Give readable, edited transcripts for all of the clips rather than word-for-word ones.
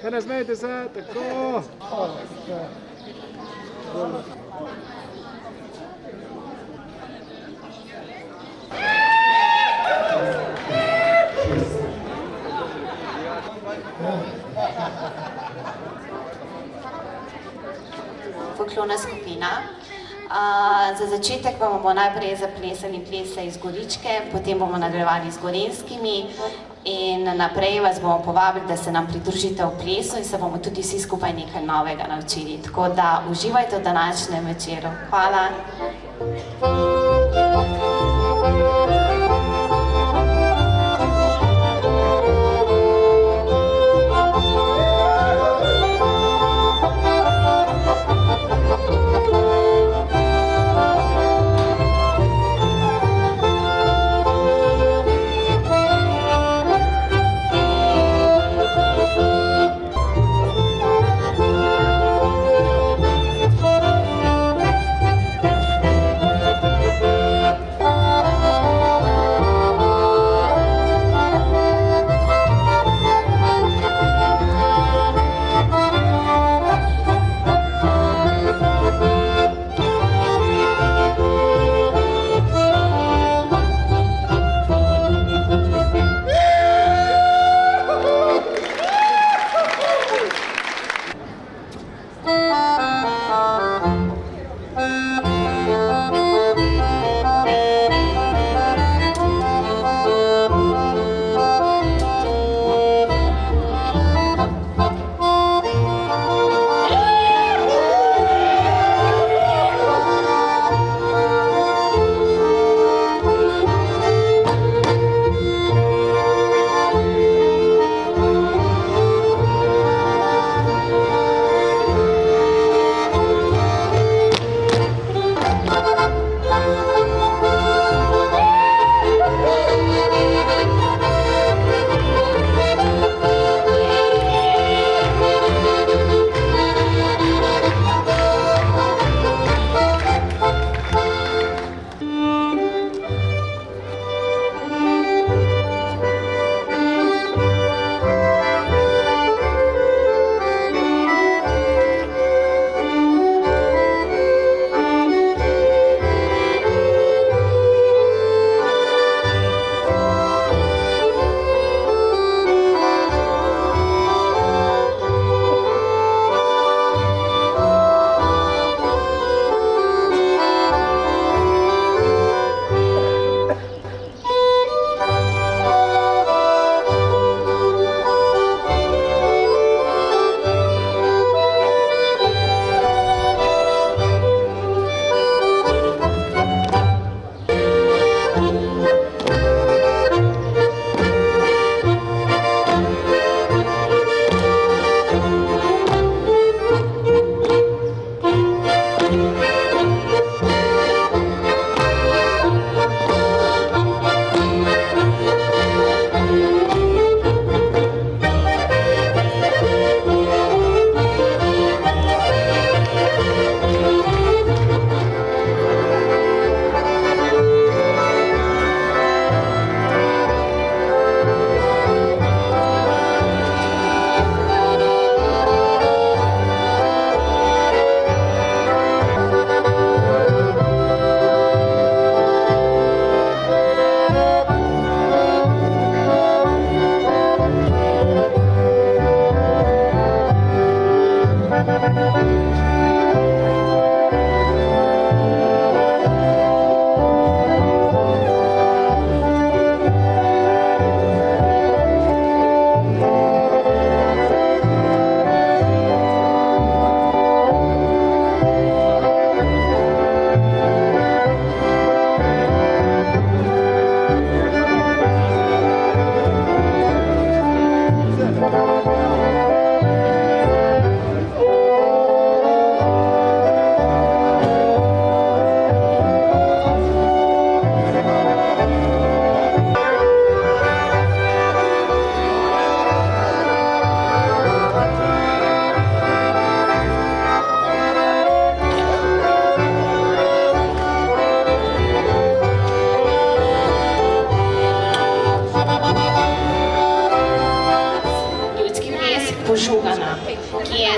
Kaj ne smejte se, tako. Folklorna skupina. Za začetek pa bomo najprej zaplesali plese iz Goričke, potem bomo nadaljevali z gorenjskimi in naprej vas bomo povabili, da se nam pridružite v plesu in se bomo tudi vsi skupaj nekaj novega naučili. Tako da uživajte v današnjem večeru. Hvala.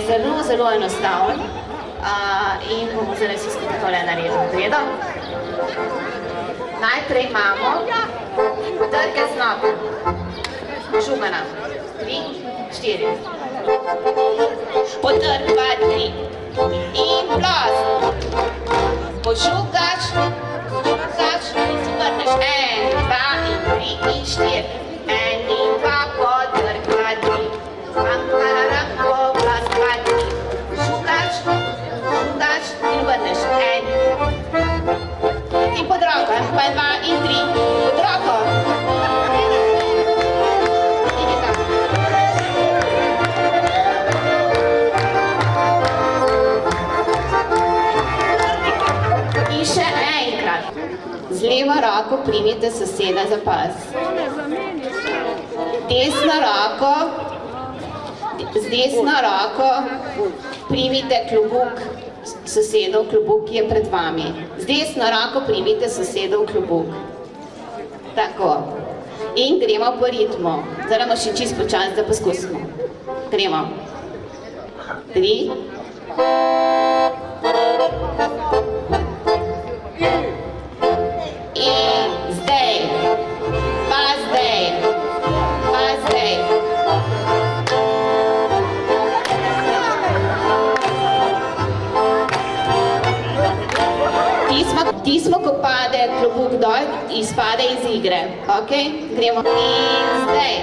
zelo, zelo enostaven in bomo zdaj vsi skupaj tole naredili. Vredo? Najprej imamo trke z nogo. Žugana. 3, 4. Potrk, 2, 3. In plos. Požugaš, in si vrneš. 1, 2 in 3 in 4. 1 in 2, potrk, 2, 3. Pam, plos, 2, 3. Žugaš in vrneš. 1. In pod roko. 2 in 3. Pod roko. Z levo roko primite soseda za pas. Z desno roko primite klobuk sosedov, klobuk, ki je pred vami. Z desno roko primite sosedov klobuk. Tako. In gremo po ritmu. Zdaj bomo še čisto počasi, da poskusimo. Gremo. 3. In zdaj, pa zdaj. Tismo, ko pade klobuk dol, izpade iz igre. Ok? Gremo. In zdaj.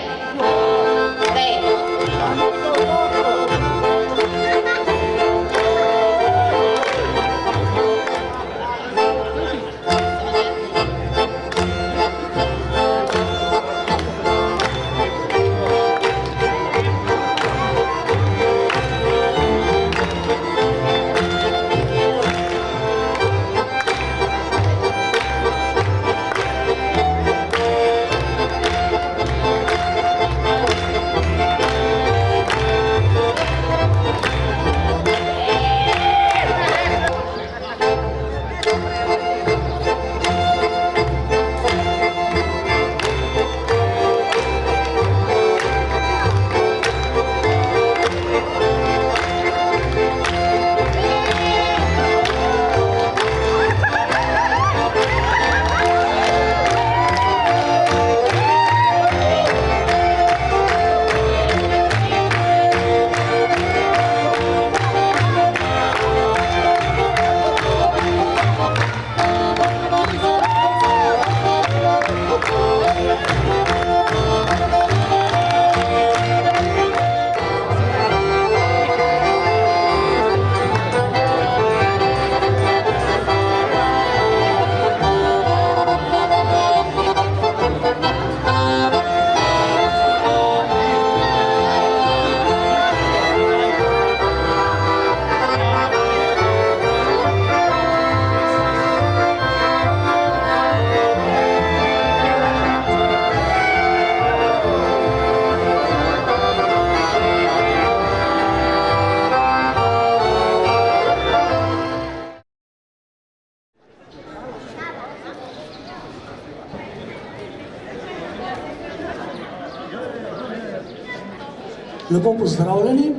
Lepo pozdravljeni.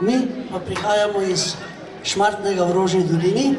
Mi pa prihajamo iz Šmartnega v Rožni dolini.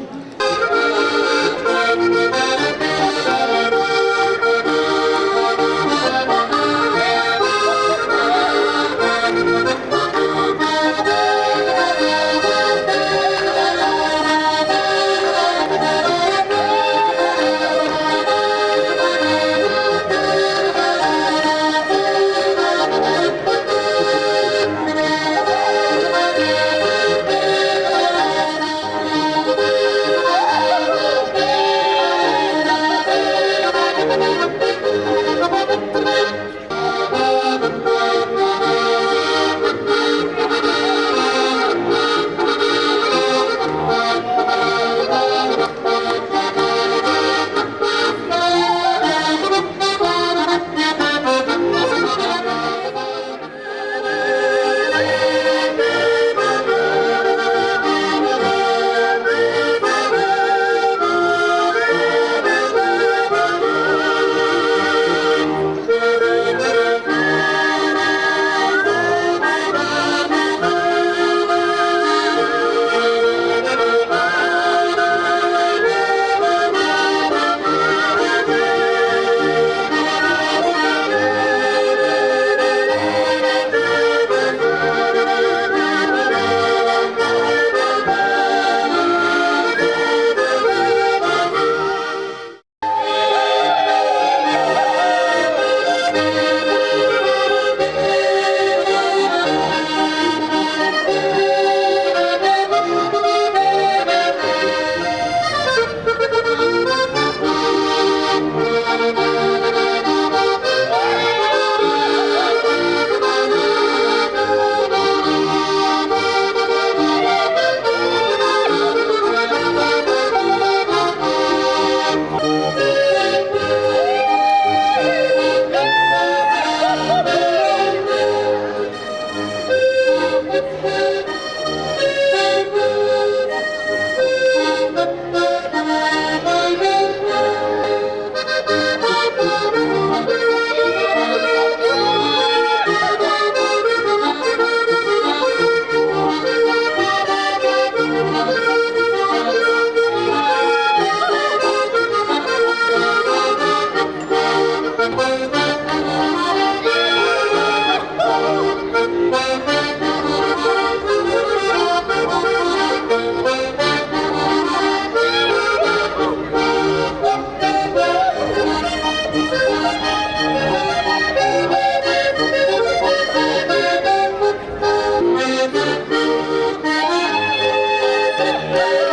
Hvala.